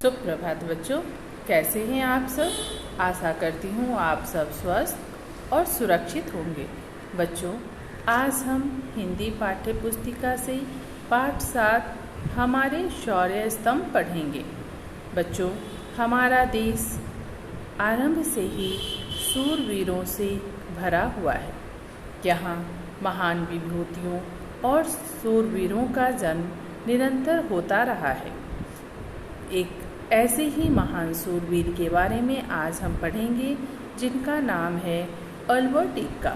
सुप्रभात बच्चों, कैसे हैं आप सब। आशा करती हूँ आप सब स्वस्थ और सुरक्षित होंगे। बच्चों, आज हम हिंदी पाठ्य पुस्तिका से पाठ 7 हमारे शौर्य स्तंभ पढ़ेंगे। बच्चों, हमारा देश आरंभ से ही सूरवीरों से भरा हुआ है। यहाँ महान विभूतियों और सूरवीरों का जन्म निरंतर होता रहा है। एक ऐसे ही महान सूरवीर के बारे में आज हम पढ़ेंगे जिनका नाम है अल्बर्ट एक्का।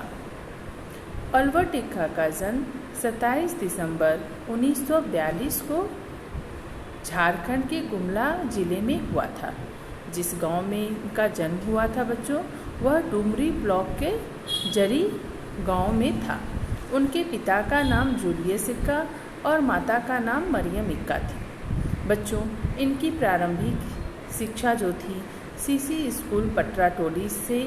अल्बर्ट एक्का का जन्म 27 दिसंबर 1942 को झारखंड के गुमला जिले में हुआ था। जिस गांव में इनका जन्म हुआ था बच्चों, वह डुमरी ब्लॉक के जरी गांव में था। उनके पिता का नाम जूलियस एक्का और माता का नाम मरियम एक्का थी। बच्चों, इनकी प्रारंभिक शिक्षा जो थी सीसी स्कूल पटराटोली से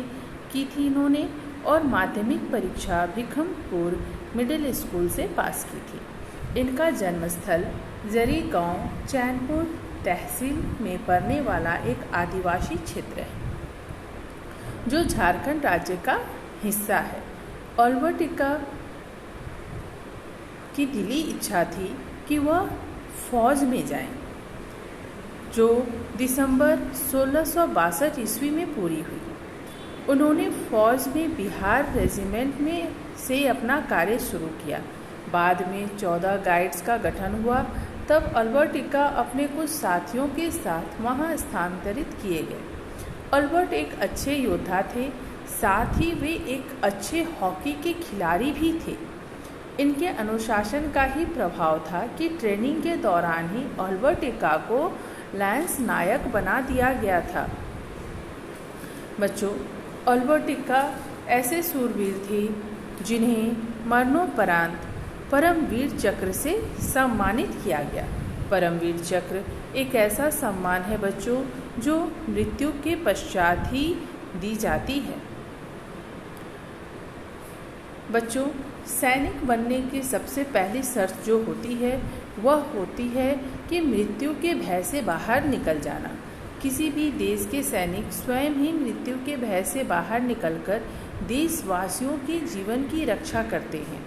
की थी इन्होंने, और माध्यमिक परीक्षा भिखमपुर मिडिल स्कूल से पास की थी। इनका जन्मस्थल जरी गांव चैनपुर तहसील में पड़ने वाला एक आदिवासी क्षेत्र है जो झारखंड राज्य का हिस्सा है। अल्बर्ट एक्का की दिली इच्छा थी कि वह फौज में जाएं, जो दिसंबर 1662 ईस्वी में पूरी हुई। उन्होंने फौज में बिहार रेजिमेंट में से अपना कार्य शुरू किया। बाद में 14 गाइड्स का गठन हुआ। तब अल्बर्ट एक्का अपने कुछ साथियों के साथ वहां स्थानांतरित किए गए। अल्बर्ट एक अच्छे योद्धा थे, साथ ही वे एक अच्छे हॉकी के खिलाड़ी भी थे। इनके अनुशासन का ही प्रभाव था कि ट्रेनिंग के दौरान ही अल्बर्ट एक्का को लांस नायक बना दिया गया था। बच्चों, अल्बर्ट एक्का ऐसे सूरवीर थे जिन्हें मरणोपरांत परमवीर चक्र से सम्मानित किया गया। परमवीर चक्र एक ऐसा सम्मान है बच्चों जो मृत्यु के पश्चात ही दी जाती है। बच्चों, सैनिक बनने की सबसे पहली शर्त जो होती है वह होती है कि मृत्यु के भय से बाहर निकल जाना। किसी भी देश के सैनिक स्वयं ही मृत्यु के भय से बाहर निकलकर देशवासियों के जीवन की रक्षा करते हैं।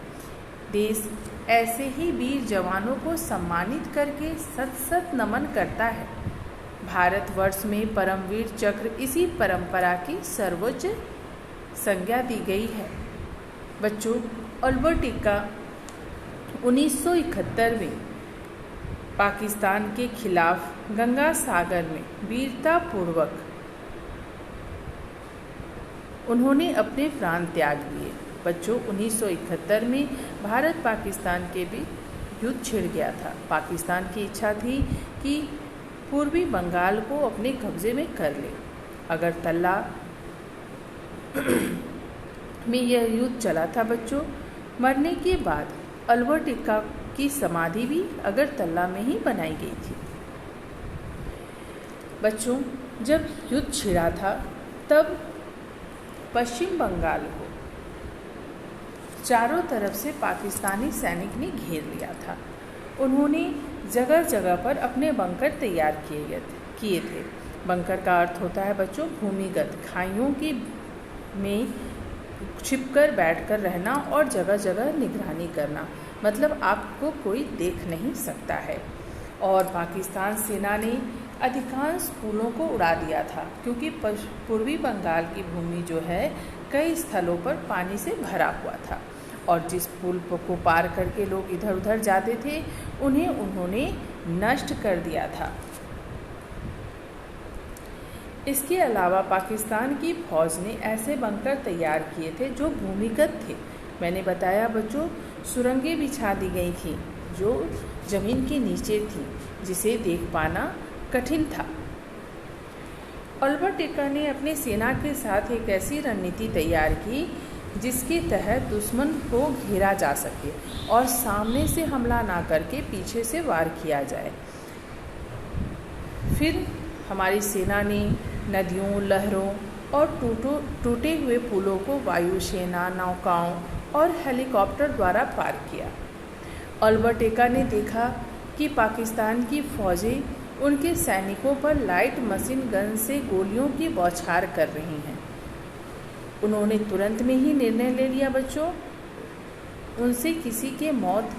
देश ऐसे ही वीर जवानों को सम्मानित करके सत सत नमन करता है। भारतवर्ष में परमवीर चक्र इसी परंपरा की सर्वोच्च संज्ञा दी गई है। बच्चों, अल्बर्ट एक्का 1971 में पाकिस्तान के खिलाफ गंगा सागर में वीरतापूर्वक उन्होंने अपने प्राण त्याग दिए। बच्चों, 1971 में भारत पाकिस्तान के बीच युद्ध छिड़ गया था। पाकिस्तान की इच्छा थी कि पूर्वी बंगाल को अपने कब्जे में कर ले। अगरतला में यह युद्ध चला था। बच्चों, मरने के बाद अल्बर्ट एक्का की समाधि भी अगरतला में ही बनाई गई थी। बच्चों, जब युद्ध छिड़ा था तब पश्चिम बंगाल को चारों तरफ से पाकिस्तानी सैनिक ने घेर लिया था। उन्होंने जगह जगह पर अपने बंकर तैयार किए थे। बंकर का अर्थ होता है बच्चों भूमिगत खाइयों की में छिपकर बैठकर रहना और जगह जगह निगरानी करना, मतलब आपको कोई देख नहीं सकता है। और पाकिस्तान सेना ने अधिकांश पुलों को उड़ा दिया था क्योंकि पूर्वी बंगाल की भूमि जो है कई स्थलों पर पानी से भरा हुआ था और जिस पुल को पार करके लोग इधर उधर जाते थे उन्हें उन्होंने नष्ट कर दिया था। इसके अलावा पाकिस्तान की फौज ने ऐसे बंकर तैयार किए थे जो भूमिगत थे। मैंने बताया बच्चों, सुरंगें बिछा दी गई थी जो जमीन के नीचे थी, जिसे देख पाना कठिन था। अल्बर्ट एक्का ने अपनी सेना के साथ एक ऐसी रणनीति तैयार की जिसके तहत दुश्मन को घेरा जा सके और सामने से हमला ना करके पीछे से वार किया जाए। फिर हमारी सेना ने नदियों, लहरों और टूटे हुए पुलों को वायुसेना, नौकाओं और हेलीकॉप्टर द्वारा पार किया। अल्बर्ट एक्का ने देखा कि पाकिस्तान की फौजें उनके सैनिकों पर लाइट मशीन गन से गोलियों की बौछार कर रही हैं। उन्होंने तुरंत में ही निर्णय ले लिया बच्चों। उनको किसी ने मौत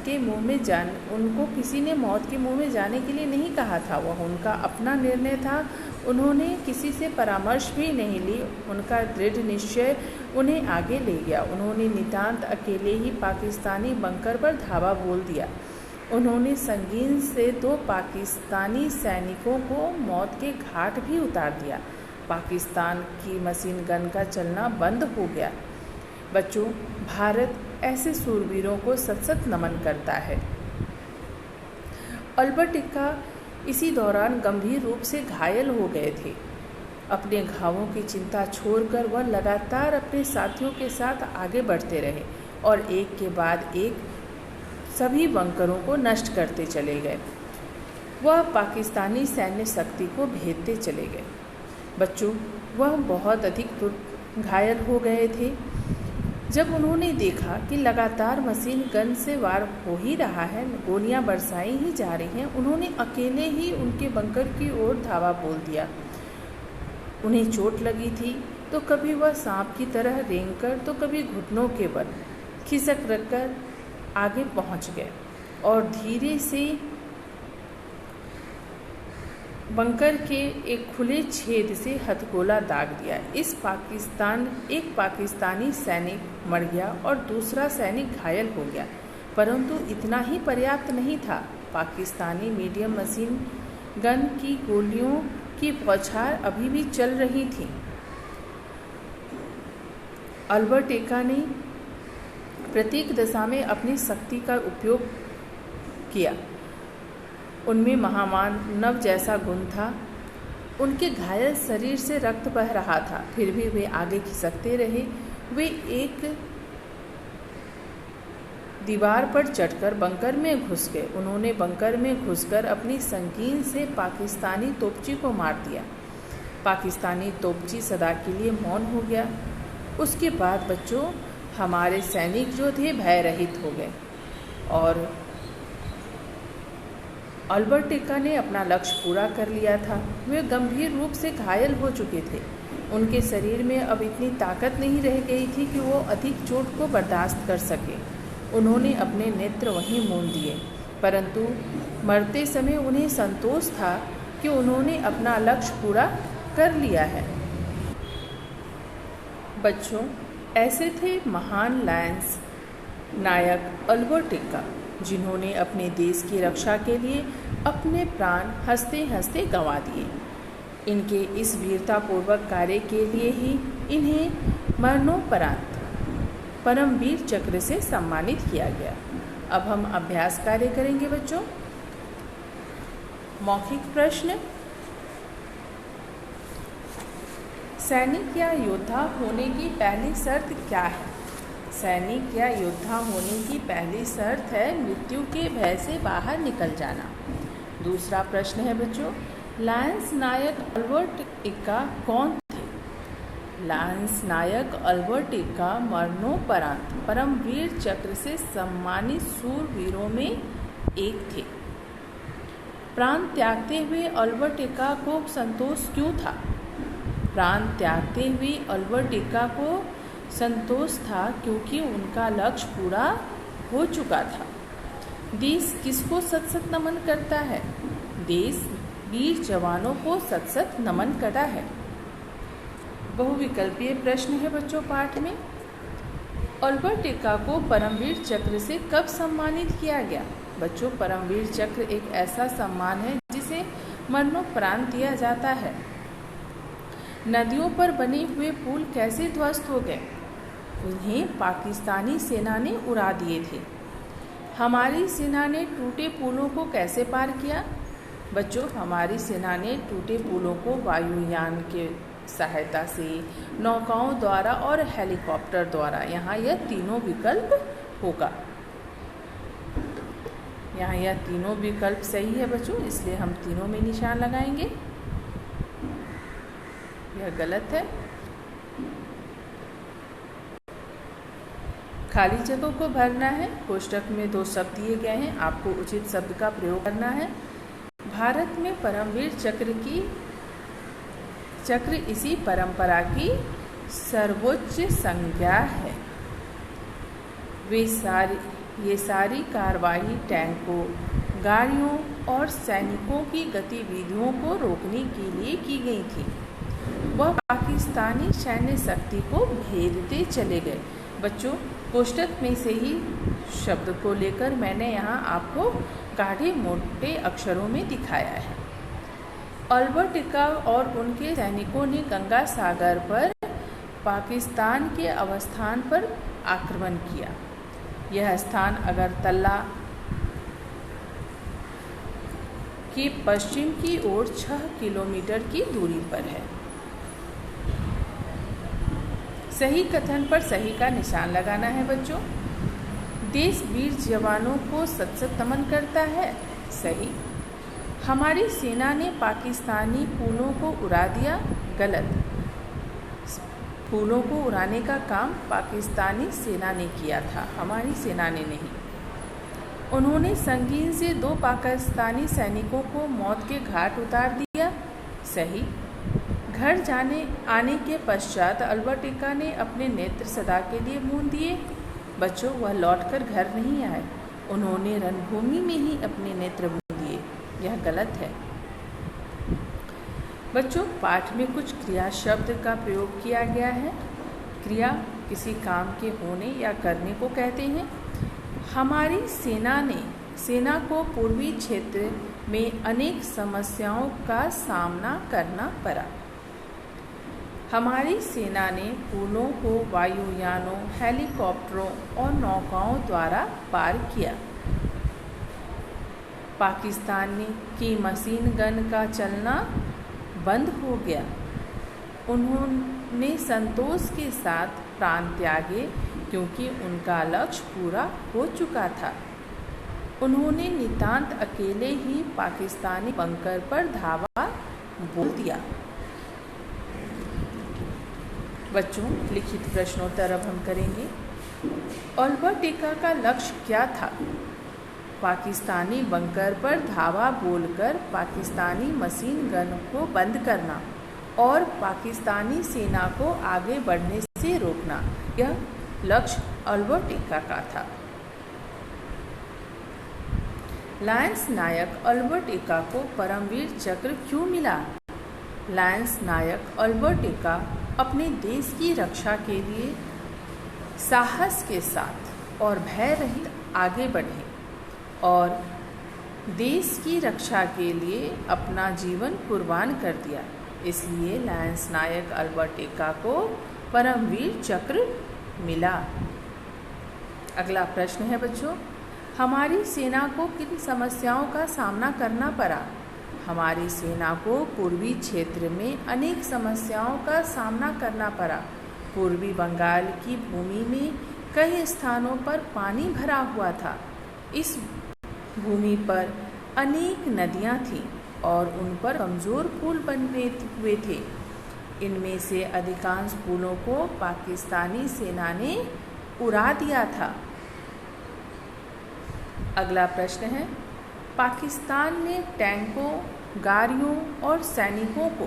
के मुंह में जाने के लिए नहीं कहा था। वह उनका अपना निर्णय था। उन्होंने किसी से परामर्श भी नहीं ली। उनका दृढ़ निश्चय उन्हें आगे ले गया। उन्होंने नितांत अकेले ही पाकिस्तानी बंकर पर धावा बोल दिया। उन्होंने संगीन से 2 पाकिस्तानी सैनिकों को मौत के घाट भी उतार दिया। पाकिस्तान की मशीन गन का चलना बंद हो गया। बच्चों, भारत ऐसे सूरवीरों को सत नमन करता है। अल्बर्ट एक्का इसी दौरान गंभीर रूप से घायल हो गए थे। अपने घावों की चिंता छोड़कर वह लगातार अपने साथियों के साथ आगे बढ़ते रहे और एक के बाद एक सभी बंकरों को नष्ट करते चले गए। वह पाकिस्तानी सैन्य शक्ति को भेदते चले गए। बच्चों, वह बहुत अधिक घायल हो गए थे। जब उन्होंने देखा कि लगातार मशीन गन से वार हो ही रहा है, गोलियां बरसाई ही जा रही हैं, उन्होंने अकेले ही उनके बंकर की ओर धावा बोल दिया। उन्हें चोट लगी थी तो कभी वह सांप की तरह रेंगकर तो कभी घुटनों के बल खिसक रखकर आगे पहुंच गए और धीरे से बंकर के एक खुले छेद से हथगोला दाग दिया। एक पाकिस्तानी सैनिक मर गया और दूसरा सैनिक घायल हो गया, परंतु इतना ही पर्याप्त नहीं था। पाकिस्तानी मीडियम मशीन गन की गोलियों की बौछार अभी भी चल रही थी। अल्बर्ट एक्का ने प्रत्येक दशा में अपनी शक्ति का उपयोग किया। उनमें महामानव जैसा गुण था। उनके घायल शरीर से रक्त बह रहा था, फिर भी वे आगे खिसकते रहे। वे एक दीवार पर चढ़कर बंकर में घुस गए। उन्होंने बंकर में घुसकर अपनी संकीर्ण से पाकिस्तानी तोपची को मार दिया। पाकिस्तानी तोपची सदा के लिए मौन हो गया। उसके बाद बच्चों, हमारे सैनिक जो थे भय रहित हो गए और अल्बर्ट एक्का ने अपना लक्ष्य पूरा कर लिया था। वे गंभीर रूप से घायल हो चुके थे। उनके शरीर में अब इतनी ताकत नहीं रह गई थी कि वो अधिक चोट को बर्दाश्त कर सके। उन्होंने अपने नेत्र वहीं मूंद दिए, परंतु मरते समय उन्हें संतोष था कि उन्होंने अपना लक्ष्य पूरा कर लिया है। बच्चों, ऐसे थे महान लायंस नायक अल्बर्ट एक्का, जिन्होंने अपने देश की रक्षा के लिए अपने प्राण हंसते हंसते गंवा दिए। इनके इस वीरतापूर्वक कार्य के लिए ही इन्हें मरणोपरांत परमवीर चक्र से सम्मानित किया गया। अब हम अभ्यास कार्य करेंगे बच्चों। मौखिक प्रश्न। सैनिक या योद्धा होने की पहली शर्त क्या है? सैनिक या योद्धा होने की पहली शर्त है मृत्यु के भय से बाहर निकल जाना। दूसरा प्रश्न है बच्चों, लायंस नायक अल्बर्ट एक्का कौन थे? लायंस नायक अल्बर्ट एक्का मरणोपरांत परमवीर चक्र से सम्मानित सूरवीरों में एक थे। प्राण त्यागते हुए अल्बर्ट एक्का को संतोष क्यों था? प्राण त्यागते हुए अल्बर्ट एक्का को संतोष था क्योंकि उनका लक्ष्य पूरा हो चुका था। देश किसको सत सत नमन करता है? देश वीर जवानों को सत सत नमन करता है। बहुविकल्पीय प्रश्न है बच्चों पाठ में। अल्बर्ट एक्का को परमवीर चक्र से कब सम्मानित किया गया? बच्चों, परमवीर चक्र एक ऐसा सम्मान है जिसे मरणोपरांत दिया जाता है। नदियों पर बने हुए पुल कैसे ध्वस्त हो गए? उन्हें पाकिस्तानी सेना ने उड़ा दिए थे। हमारी सेना ने टूटे पुलों को कैसे पार किया? बच्चों, हमारी सेना ने टूटे पुलों को वायुयान के सहायता से, नौकाओं द्वारा और हेलीकॉप्टर द्वारा। यहाँ यह तीनों विकल्प होगा। यहाँ यह तीनों विकल्प सही है बच्चों, इसलिए हम तीनों में निशान लगाएंगे। यह गलत है। खाली जगह को भरना है। कोष्टक में 2 शब्द दिए गए हैं, आपको उचित शब्द का प्रयोग करना है। भारत में परमवीर चक्र इसी परंपरा की सर्वोच्च संज्ञा है। ये सारी कार्रवाई टैंकों, गाड़ियों और सैनिकों की गतिविधियों को रोकने के लिए की गई थी। वह पाकिस्तानी सैन्य शक्ति को भेदते चले गए। बच्चों, कोष्ठक में से ही शब्द को लेकर मैंने यहाँ आपको गाढ़े मोटे अक्षरों में दिखाया है। अल्बर्ट एक्का और उनके सैनिकों ने गंगा सागर पर पाकिस्तान के अवस्थान पर आक्रमण किया। यह स्थान अगरतला के पश्चिम की ओर 6 किलोमीटर की दूरी पर है। सही कथन पर सही का निशान लगाना है बच्चों। देश वीर जवानों को सत सत नमन करता है। सही। हमारी सेना ने पाकिस्तानी पुलों को उड़ा दिया। गलत। पुलों को उड़ाने का काम पाकिस्तानी सेना ने किया था, हमारी सेना ने नहीं। उन्होंने संगीन से 2 पाकिस्तानी सैनिकों को मौत के घाट उतार दिया। सही। घर आने के पश्चात अल्बर्ट एक्का ने अपने नेत्र सदा के लिए मूंद दिए। बच्चों, वह लौटकर घर नहीं आए, उन्होंने रणभूमि में ही अपने नेत्र मूंद दिए। यह गलत है। बच्चों, पाठ में कुछ क्रिया शब्द का प्रयोग किया गया है। क्रिया किसी काम के होने या करने को कहते हैं। हमारी सेना को पूर्वी क्षेत्र में अनेक समस्याओं का सामना करना पड़ा। हमारी सेना ने पुलों को वायुयानों, हेलीकॉप्टरों और नौकाओं द्वारा पार किया। पाकिस्तान की मशीन गन का चलना बंद हो गया। उन्होंने संतोष के साथ प्राण त्यागे क्योंकि उनका लक्ष्य पूरा हो चुका था। उन्होंने नितांत अकेले ही पाकिस्तानी बंकर पर धावा बोल दिया। बच्चों, लिखित प्रश्नोत्तर अब हम करेंगे। अल्बर्ट एक्का का लक्ष्य क्या था? पाकिस्तानी बंकर पर धावा बोलकर पाकिस्तानी मशीन गन को बंद करना और पाकिस्तानी सेना को आगे बढ़ने से रोकना। यह लक्ष्य अल्बर्ट एक्का का था। लायंस नायक अल्बर्ट एक्का को परमवीर चक्र क्यों मिला? लायंस नायक अल्बर्ट एक्का अपने देश की रक्षा के लिए साहस के साथ और भय रहित आगे बढ़े और देश की रक्षा के लिए अपना जीवन कुर्बान कर दिया। इसलिए लायंस नायक अल्बर्ट एक्का को परमवीर चक्र मिला। अगला प्रश्न है बच्चों, हमारी सेना को किन समस्याओं का सामना करना पड़ा? हमारी सेना को पूर्वी क्षेत्र में अनेक समस्याओं का सामना करना पड़ा। पूर्वी बंगाल की भूमि में कई स्थानों पर पानी भरा हुआ था। इस भूमि पर अनेक नदियां थीं और उन पर कमज़ोर पुल बने हुए थे। इनमें से अधिकांश पुलों को पाकिस्तानी सेना ने उड़ा दिया था। अगला प्रश्न है, पाकिस्तान ने टैंकों, गाड़ियों और सैनिकों को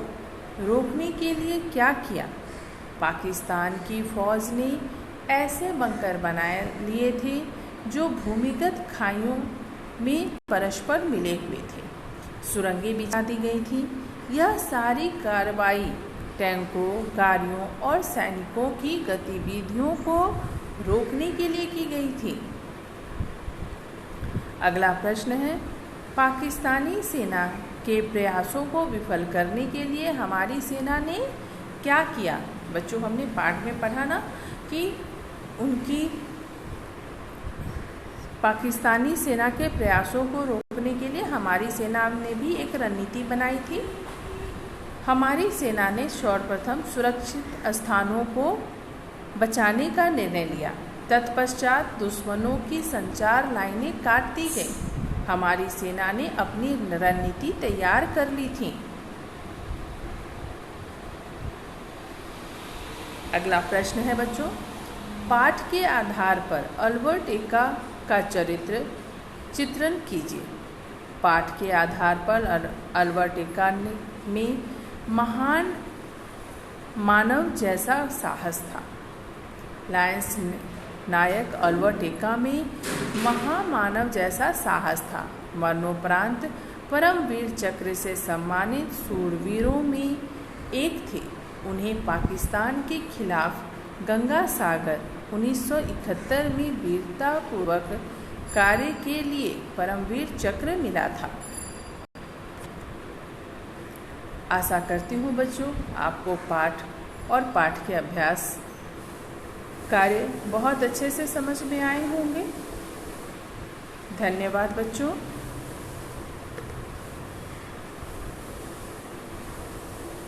रोकने के लिए क्या किया? पाकिस्तान की फौज ने ऐसे बंकर बनाए लिए थे जो भूमिगत खाइयों में परस्पर मिले हुए थे। सुरंगें बिछा दी गई थी। यह सारी कार्रवाई टैंकों, गाड़ियों और सैनिकों की गतिविधियों को रोकने के लिए की गई थी। अगला प्रश्न है, पाकिस्तानी सेना के प्रयासों को विफल करने के लिए हमारी सेना ने क्या किया? बच्चों, हमने पाठ में पढ़ा ना कि उनकी पाकिस्तानी सेना के प्रयासों को रोकने के लिए हमारी सेना ने भी एक रणनीति बनाई थी। हमारी सेना ने सर्वप्रथम सुरक्षित स्थानों को बचाने का निर्णय लिया। तत्पश्चात दुश्मनों की संचार लाइनें काट दी गईं। हमारी सेना ने अपनी रणनीति तैयार कर ली थी। अगला प्रश्न है बच्चों, पाठ के आधार पर अल्बर्ट एक्का का चित्रण कीजिए। पाठ के आधार पर अल्बर्ट एक्का में महान मानव जैसा साहस था। लायंस नायक अल्बर्ट एक्का में महामानव जैसा साहस था। मरणोपरांत परमवीर चक्र से सम्मानित सूरवीरों में एक थे। उन्हें पाकिस्तान के खिलाफ गंगा सागर 1971 में वीरतापूर्वक कार्य के लिए परमवीर चक्र मिला था। आशा करती हूँ बच्चों आपको पाठ और पाठ के अभ्यास कार्य बहुत अच्छे से समझ में आए होंगे। धन्यवाद बच्चों।